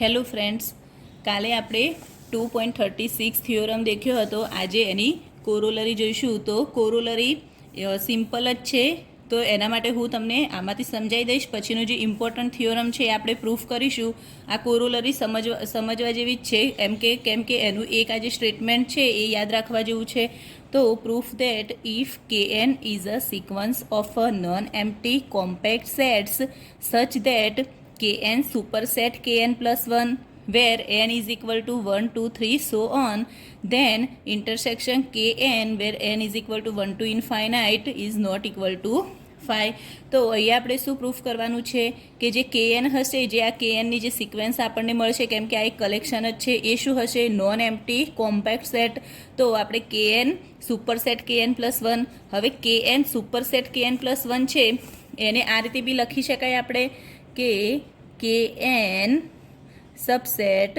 Hello friends, કાલે આપણે 2.36 theorem દેખ્યો હતો. આજે એની કોરોલરી જોઈશું. તો કોરોલરી સિમ્પલ જ છે, તો એના માટે હું તમને આમાંથી સમજાવી દઈશ. પછીનું જે ઇમ્પોર્ટન્ટ થિયોરમ છે એ આપણે પ્રૂફ કરીશું. આ કોરોલરી સમજવા જેવી જ છે, કેમ કે એનું એક આ જે સ્ટેટમેન્ટ છે એ યાદ રાખવા જેવું છે. તો proof that if kn is a sequence of a non empty compact sets સચ that kn superset kn plus 1 where n is equal to 1, 2, 3 so on, then intersection kn where n is equal to 1 to infinite is not equal to 5. તો અહીંયા આપણે શું proof કરવાનું છે કે જે kn હશે, જે આ kn ની જે સિક્વન્સ આપણને મળશે, કેમ કે આ એક કલેક્શન જ છે, એ શું હશે? Non empty compact set. તો આપણે kn સુપરસેટ kn પ્લસ 1. હવે kn સુપરસેટ kn પ્લસ 1 છે એને આ રીતે બી લખી શકાય આપણે કે kn સબસેટ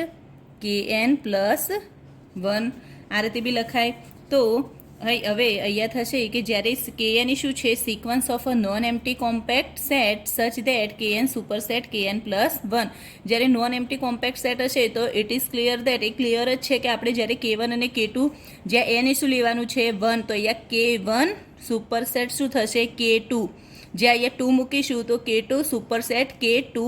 kn પ્લસ 1 આ રીતે બી લખાય. તો હવે અહીંયા થશે કે જ્યારે kn શું છે? Sequence of a non empty compact set સચ that kn superset kn plus 1. જ્યારે નોન એમ્પ્ટી કોમ્પેક્ટ સેટ હશે તો it is clear that, A clear જ છે કે આપણે જ્યારે k1 અને k2, જ્યાં n શું લેવાનું છે? 1. તો અહીંયા k1 સુપરસેટ શું થશે? k2. જે અહીંયા 2 મૂકીશું તો k2 superset k2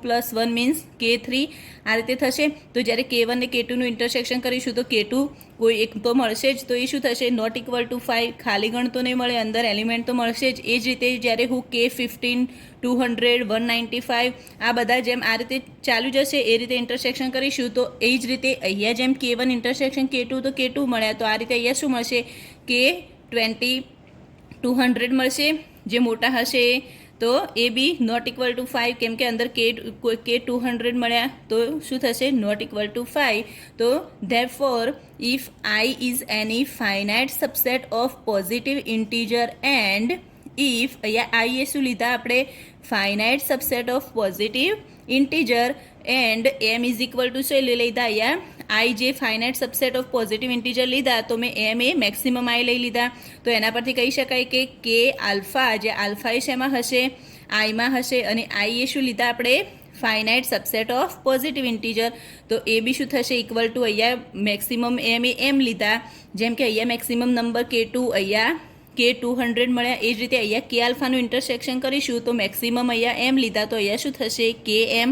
plus 1 means k3 આ રીતે થશે. તો જ્યારે k1 ને k2નું ઇન્ટરસેક્શન કરીશું તો k2 કોઈ એક તો મળશે જ, તો એ શું થશે? Not equal to 5. ખાલી ગણ તો નહીં મળે, અંદર એલિમેન્ટ તો મળશે જ. એ જ રીતે જ્યારે હું k15, 200, 195 આ બધા જેમ આ રીતે ચાલુ જશે એ રીતે ઇન્ટરસેક્શન કરીશું તો એ જ રીતે અહીંયા જેમ k1 ઇન્ટરસેક્શન k2 તો k2 મળ્યા, તો આ રીતે અહીંયા શું મળશે? k20, 200 મળશે. જે મોટા હશે તો એ બી નોટ ઇક્વલ ટુ 5, કેમ કે અંદર કે 200 મળ્યા, તો શું થશે? Not equal to 5. તો therefore if I is any finite subset of positive integer and if અહીંયા I એ શું લીધા આપણે? Finite subset of positive integer and m is equal to શું લીધા? અહીંયા I જે finite subset of positive integer લીધા તો મેં m એ મેક્સિમમ I લઈ લીધા. તો એના પરથી કહી શકાય કે કે આલ્ફા, જે આલ્ફા એ શેમાં હશે? આઈમાં હશે. અને I એ શું લીધા આપણે? Finite subset of positive integer. તો એ બી શું થશે? ઇક્વલ ટુ અહીંયા મેક્સિમમ m એ m લીધા, જેમ કે અહીંયા મેક્સિમમ નંબર k2, અહીંયા k200 મળ્યા. એ જ રીતે અહીંયા કે આલ્ફાનું ઇન્ટરસેક્શન કરીશું તો મેક્સિમમ અહીંયા m લીધા, તો અહીંયા શું થશે? km.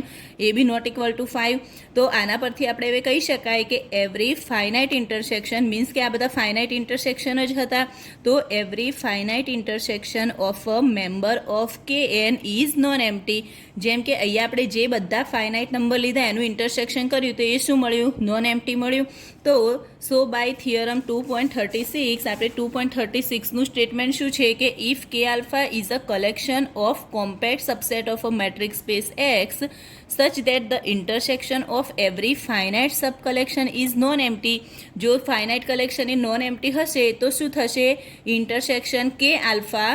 A B not equal to 5. તો આના પરથી આપણે હવે કહી શકાય કે એવરી ફાઇનાઇટ ઇન્ટરસેક્શન મીન્સ કે આ બધા ફાઇનાઇટ ઇન્ટરસેક્શન જ હતા, તો every finite intersection of a member of kn is known empty. જેમ કે અહીંયા આપણે જે બધા ફાઇનાઇટ નંબર લીધા એનું ઇન્ટરસેક્શન કર્યું તો એ શું મળ્યું? નોન એમ્પ્ટી મળ્યું. તો સો બાય થિયરમ 2.36 આપણે 2.36નું સ્ટેટમેન્ટ શું છે કે if K alpha is a collection of compact subset of a metric space X such that the intersection of every finite sub collection is non empty. જો finite collection એ non empty હશે તો શું થશે? intersection k alpha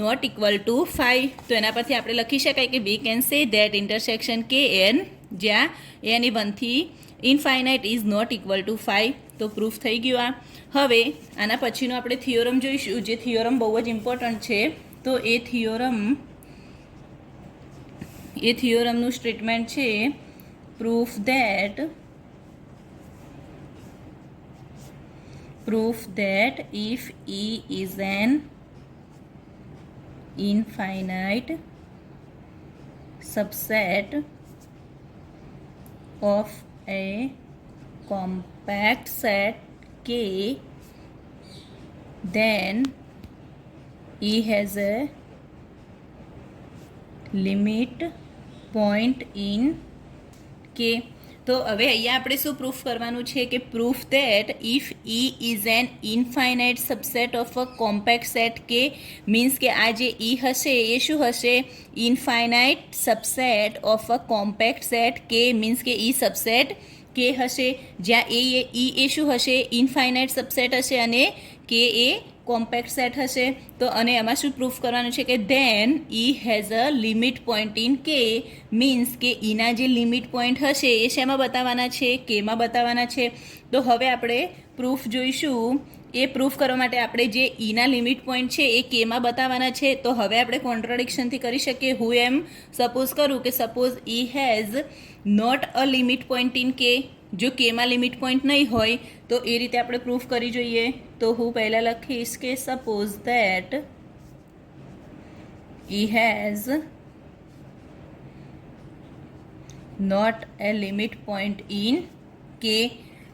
not equal to 5. તો એના પરથી આપણે લખી શકાય કે we can say that intersection kn જ્યાં n એ 1 થી infinite is not equal to 5. તો પ્રૂફ થઈ ગયું આ. હવે આના પછીનું આપણે થિયોરમ જોઈશું, જે થિયોરમ બહુ જ ઇમ્પોર્ટન્ટ છે. તો એ થિયોરમનું સ્ટેટમેન્ટ છે proof that if E is an infinite subset of a compact set K, then E has a limit point in K. તો હવે અહીંયા આપણે શું પ્રૂફ કરવાનું છે કે proof that if E is an infinite subset of a compact set K means કે આ જે E હશે એ શું હશે? Infinite subset of a compact set K means કે E સબસેટ K હશે, જ્યાં E શું હશે? ઇનફાઇનાઇટ સબસેટ હશે અને K એ કોમ્પેક્ટ સેટ હશે. તો અને એમાં શું પ્રૂફ કરવાનું છે કે then E has a limit point in K means કે Eના જે લિમિટ પોઈન્ટ હશે એ શેમાં બતાવવાના છે? Kમાં બતાવવાના છે. તો હવે આપણે પ્રૂફ જોઈશું એ પ્રૂફ કરવા માટે આપણે જે ઈના લિમિટ પોઈન્ટ છે એ કેમાં બતાવવાના છે. તો હવે આપણે કોન્ટ્રાડિક્શનથી કરી શકીએ. હું એમ સપોઝ કરું કે suppose E has not a limit point in K. જો કેમાં લિમિટ પોઈન્ટ નહીં હોય તો એ રીતે આપણે પ્રૂફ કરી જોઈએ. તો હું પહેલાં લખીશ કે suppose that E has not a limit point in K.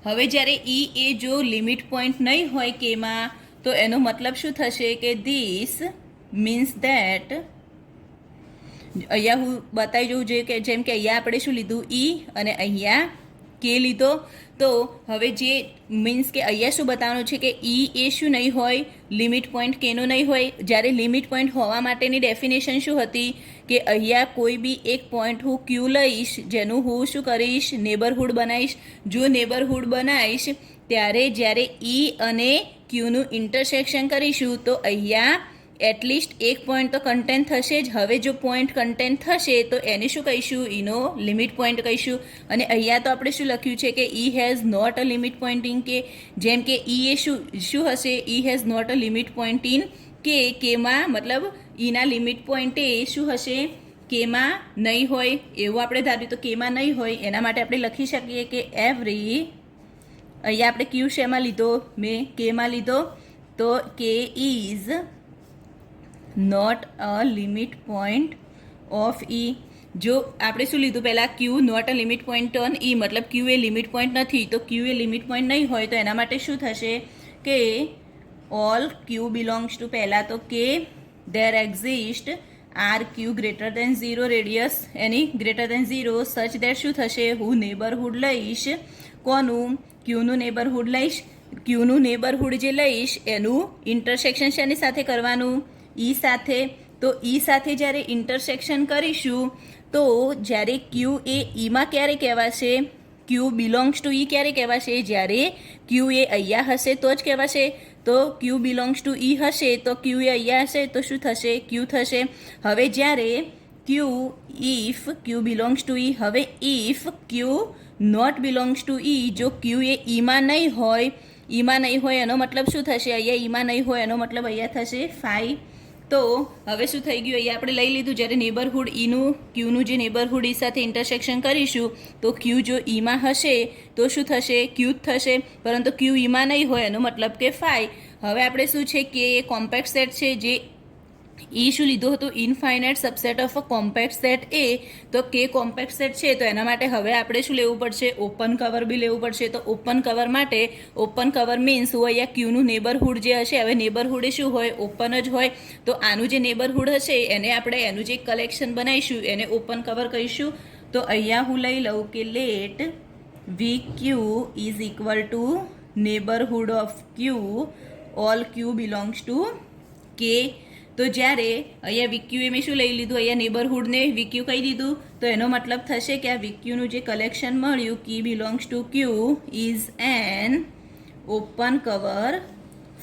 હવે જ્યારે ઈ એ જો લિમિટ પોઈન્ટ નહીં હોય કેમાં તો એનો મતલબ શું થશે કે ધીસ મીન્સ ધેટ, અહીંયા હું બતાવી જવું જોઈએ કે જેમ કે અહીંયા આપણે શું લીધું ઈ અને અહીંયા કે લીધો. તો હવે જે મીન્સ કે અહીંયા શું બતાવવાનું છે કે ઈ એ શું નહીં હોય, લિમિટ પોઈન્ટ કેનો નહીં હોય. જ્યારે લિમિટ પોઈન્ટ હોવા માટેની ડેફિનેશન શું હતી કે અહીંયા કોઈ બી એક પોઈન્ટ હું ક્યુ લઈશ જેનું હું શું કરીશ નેબરહુડ બનાવીશ. જો નેબરહુડ બનાવીશ ત્યારે જ્યારે ઈ અને ક્યુનું ઇન્ટરસેક્શન કરીશું તો અહીંયા એટલીસ્ટ એક પોઈન્ટ તો કન્ટેન થશે જ. હવે જો પોઈન્ટ કન્ટેન થશે તો એને શું કહીશું, એનો લિમિટ પોઈન્ટ કહીશું. અને અહીંયા તો આપણે શું લખ્યું છે કે E has not a limit point in K. જેમ કે ઈ એ શું હશે, E has not a limit point in K. કેમાં મતલબ ઈના લિમિટ પોઈન્ટ એ શું હશે, કેમાં નહીં હોય એવું આપણે ધાર્યું. તો કેમાં નહીં હોય એના માટે આપણે લખી શકીએ કે એવરી, અહીંયા આપણે ક્યુ શેમાં લીધો, મેં કેમાં લીધો. તો કે is not a limit point of E. જો આપણે શું લીધું પહેલાં Q not a limit point on E, મતલબ ક્યુ એ લિમિટ પોઈન્ટ નથી. તો ક્યુ એ લિમિટ પોઈન્ટ નહીં હોય તો એના માટે શું થશે કે ઓલ ક્યુ બિલોંગ્સ ટુ, પહેલાં તો કે there exist R Q greater than 0 radius any greater than 0 such that શું થશે, હું નેબરહુડ લઈશ. કોનું, ક્યુનું નેબરહુડ લઈશ. ક્યુનું નેબરહુડ જે લઈશ એનું ઇન્ટરસેક્શન શેની સાથે કરવાનું, ઈ સાથે. તો ઈ સાથે જ્યારે ઇન્ટરસેક્શન કરીશું તો જ્યારે ક્યુ એ ઈમાં ક્યારે કહેવાશે, ક્યુ બિલોંગ્સ ટુ ઈ ક્યારે કહેવાશે, જ્યારે ક્યુ એ અહીંયા હશે તો જ કહેવાશે. તો ક્યુ બિલોંગ્સ ટુ ઈ હશે તો ક્યુ એ અહીંયા હશે તો શું થશે, ક્યુ થશે. હવે જ્યારે Q if Q belongs to E, હવે if Q not belongs to E, જો ક્યુ એ ઈમાં નહીં હોય, ઈમાં નહીં હોય એનો મતલબ શું થશે, અહીંયા ઈમાં નહીં હોય એનો મતલબ અહીંયા થશે ફાઈ. તો હવે શું થઈ ગયું, અહીંયા આપણે લઈ લીધું જ્યારે નેબરહુડ ઈનું ક્યુનું જે નેબરહુડ ઈ સાથે ઇન્ટરસેક્શન કરીશું તો ક્યુ જો ઈમાં હશે તો શું થશે, ક્યુ જ થશે. પરંતુ ક્યુ ઈમાં નહીં હોય એનો મતલબ કે ફાઈ. હવે આપણે શું છે કે એ કોમ્પેક્ટ સેટ છે, જે ઈ શું લીધું હતું, infinite subset of a compact set એ. તો કે કોમ્પેક્ટ સેટ છે તો એના માટે હવે આપણે શું લેવું પડશે, ઓપન કવર બી લેવું પડશે. તો ઓપન કવર માટે, ઓપન કવર મીન્સ હું અહીંયા ક્યુનું નેબરહુડ જે હશે, હવે નેબરહુડ એ શું હોય, ઓપન જ હોય. તો આનું જે નેબરહુડ હશે એને આપણે એનું જે કલેક્શન બનાવીશું એને ઓપન કવર કહીશું. તો અહીંયા હું લઈ લઉં કે let we Q is equal to neighbourhood of Q, all Q belongs to K. તો જ્યારે અહીંયા વીક્યુ એ મેં શું લઈ લીધું, અહીંયા નેબરહુડને વીક્યુ કહી દીધું. તો એનો મતલબ થશે કે આ વીક્યુનું જે કલેક્શન મળ્યું કી belongs to Q is an open cover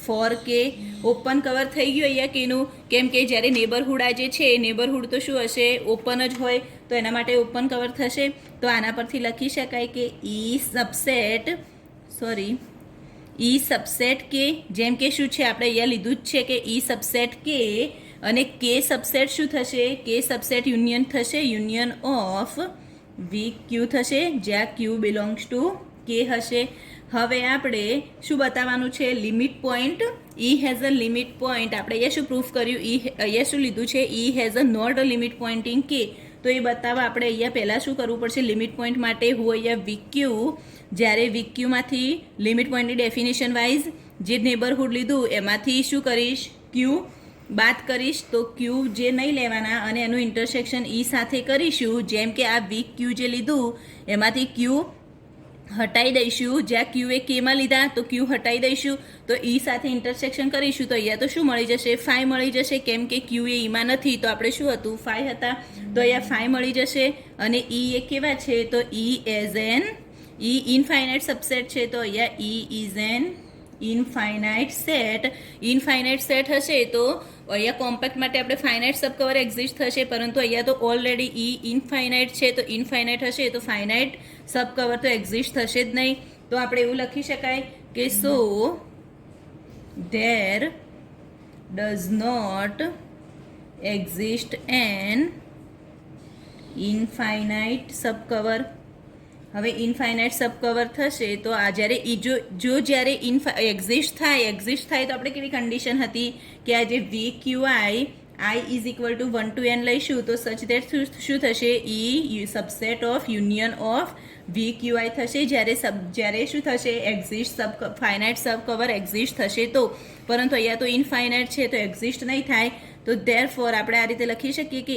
for K. Open cover થઈ ગયું અહીંયા કેનું, કેમ કે જ્યારે નેબરહુડ આ જે છે નેબરહુડ તો શું હશે, ઓપન જ હોય. તો એના માટે ઓપન કવર થશે. તો આના પરથી લખી શકાય કે ઈ સબસેટ, સોરી ઈ સબસેટ કે, જેમ કે શું છે આપણે અહીંયા લીધું જ છે કે ઈ સબસેટ કે, અને કે સબસેટ શું થશે, કે સબસેટ યુનિયન થશે, યુનિયન ઓફ વી ક્યુ થશે જ્યાં ક્યુ બિલોંગ્સ ટુ કે હશે. હવે આપણે શું બતાવવાનું છે, limit point. E has a limit point, આપણે અહીંયા શું પ્રૂફ કર્યું, ઈ અહીંયા શું લીધું છે, E has a not a limit point in K. તો એ બતાવવા આપણે અહીંયા પહેલાં શું કરવું પડશે, લિમિટ પોઈન્ટ માટે હું અહીંયા વીક્યુ, જ્યારે વીક્યુમાંથી લિમિટ પોઈન્ટની ડેફિનેશન વાઇઝ જે નેબરહુડ લીધું એમાંથી શું કરીશ, ક્યુ બાદ કરીશ. તો ક્યુ જે નહીં લેવાના અને એનું ઇન્ટરસેક્શન ઈ સાથે કરીશું. જેમ કે આ વીક ક્યુ જે લીધું એમાંથી ક્યુ હટાવી દઈશું, જ્યાં ક્યુ એ કેમાં લીધા તો ક્યુ હટાવી દઈશું. તો ઈ સાથે ઇન્ટરસેક્શન કરીશું તો અહીંયા તો શું મળી જશે, ફાઈ મળી જશે. કેમ કે ક્યુ એ ઈમાં નથી તો આપણે શું હતું, ફાઈ હતા. તો અહીંયા ફાઈ મળી જશે. અને ઈ એ કેવા છે, તો E as an, E infinite subset છે તો અહીંયા E is an infinite set. Infinite set હશે તો અહીંયા કોમ્પેક્ટ માટે આપણે ફાઇનાઇટ સબકવર એક્ઝિસ્ટ થશે, પરંતુ અહીંયા તો ઓલરેડી ઈ ઇનફાઇનાઇટ છે તો ઇનફાઇનાઇટ હશે તો ફાઇનાઇટ સબકવર તો એક્ઝિસ્ટ થશે જ નહીં. તો આપણે એવું લખી શકાય કે સો there does not exist an infinite subcover. હવે ઇનફાઇનાઇટ સબકવર થશે તો આ જ્યારે જ્યારે એક્ઝિસ્ટ થાય તો આપણે કેવી કન્ડિશન હતી કે આ જે V Q I is equal to 1 to n લઈશું તો સચ દેટ શું થશે subset of union of V Q I થશે જ્યારે શું થશે ફાઇનાઇટ સબકવર એક્ઝિસ્ટ થશે તો, પરંતુ અહીંયા તો ઇનફાઇનાઇટ છે તો એક્ઝિસ્ટ નહીં થાય, તો ધેરફોર આપણે આ રીતે લખી શકીએ કે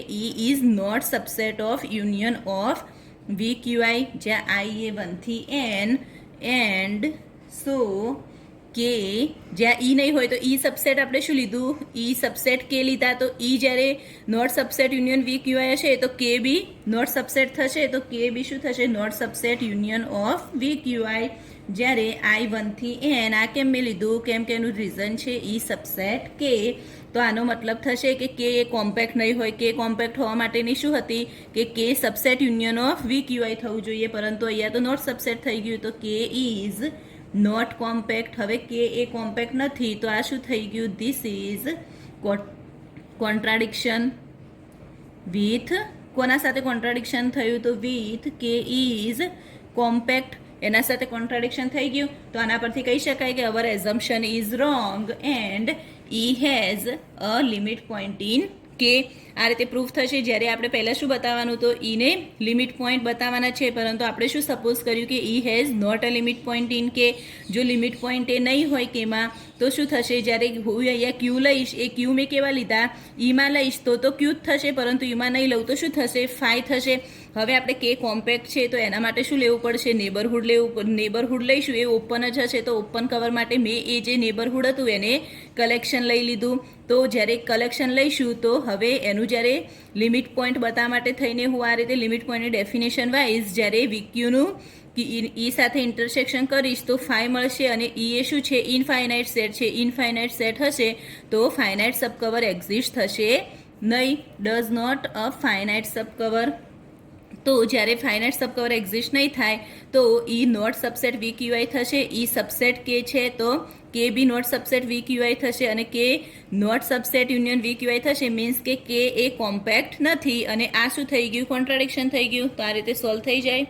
is not subset of union of V Q I, જ્યાં આઈ એ 1 થી n એન્ડ સો કે જ્યાં ઈ નહીં હોય તો ઈ સબસેટ આપણે શું લીધું, ઈ સબસેટ કે લીધા, તો ઈ જ્યારે not subset union V Q આઈ હશે તો કે બી નોટ સબસેટ થશે, તો કે બી શું થશે not subset union of V Q આઈ, જ્યારે આઈ 1 થી n આ કેમ મેં લીધું, કેમ કે એનું રીઝન છે ઈ સબસેટ કે, તો આનો મતલબ થશે કે એ કોમ્પેક્ટ નહીં હોય, કે કોમ્પેક્ટ હોવા માટેની શું હતી કે subset union of V Q આઈ થવું જોઈએ, પરંતુ અહીંયા તો નોટ સબસેટ થઈ ગયું, તો કે ઇઝ નોટ કોમ્પેક્ટ. હવે કે એ કોમ્પેક્ટ નથી તો આ શું થઈ ગયું, ધીસ ઇઝ કોન્ટ્રાડિક્શન વિથ, કોના સાથે કોન્ટ્રાડિક્શન થયું, તો વિથ કે ઇઝ કોમ્પેક્ટ, એના સાથે કોન્ટ્રાડિક્શન થઈ ગયું, તો આના પરથી કહી શકાય કે our assumption is wrong and E has a limit point in K. આ રીતે પ્રૂફ થશે. જ્યારે આપણે પહેલાં શું બતાવવાનું, તો ઈને લિમિટ પોઈન્ટ બતાવવાના છે, પરંતુ આપણે શું સપોઝ કર્યું કે E has not a limit point in K. જો લિમિટ પોઈન્ટ એ નહીં હોય કેમાં તો શું થશે, જ્યારે હું અહીંયા ક્યુ લઈશ, એ ક્યુ મેં કેવા લીધા, ઈમાં લઈશ તો ક્યુ જ થશે, પરંતુ ઈમાં નહીં લઉં તો શું થશે, ફાઈ થશે. હવે આપણે કે કોમ્પેક્ટ છે તો એના માટે શું લેવું પડશે, નેબરહુડ લઈશું, એ ઓપન જ હશે, તો ઓપન કવર માટે મેં એ જે નેબરહુડ હતું એને કલેક્શન લઈ લીધું. તો જ્યારે કલેક્શન લઈશું તો હવે એનું જ્યારે લિમિટ પોઈન્ટ બતાવવા માટે થઈને હું આ રીતે લિમિટ પોઈન્ટની ડેફિનેશન વાઇઝ જ્યારે વીક્યુનું ઈ સાથે ઇન્ટરસેક્શન કરીશ તો ફાઈ મળશે, અને ઈ એ શું છે, ઇનફાઇનાઇટ સેટ છે. ઇનફાઇનાઇટ સેટ હશે તો ફાઇનાઇટ સબકવર એક્ઝિસ્ટ થશે નહીં, ડઝ નોટ અ ફાઇનાઇટ સબકવર. તો જ્યારે ફાઇનાઇટ સબકવર એક્ઝિસ્ટ નહીં થાય તો ઈ not subset V Q I થશે, ઈ સબસેટ કે છે તો કે બી not subset V Q I થશે, અને કે not subset union V Q I થશે, મીન્સ કે એ કોમ્પેક્ટ નથી, અને આ શું થઈ ગયું, કોન્ટ્રાડિક્શન થઈ ગયું. તો આ રીતે સોલ્વ થઈ જાય.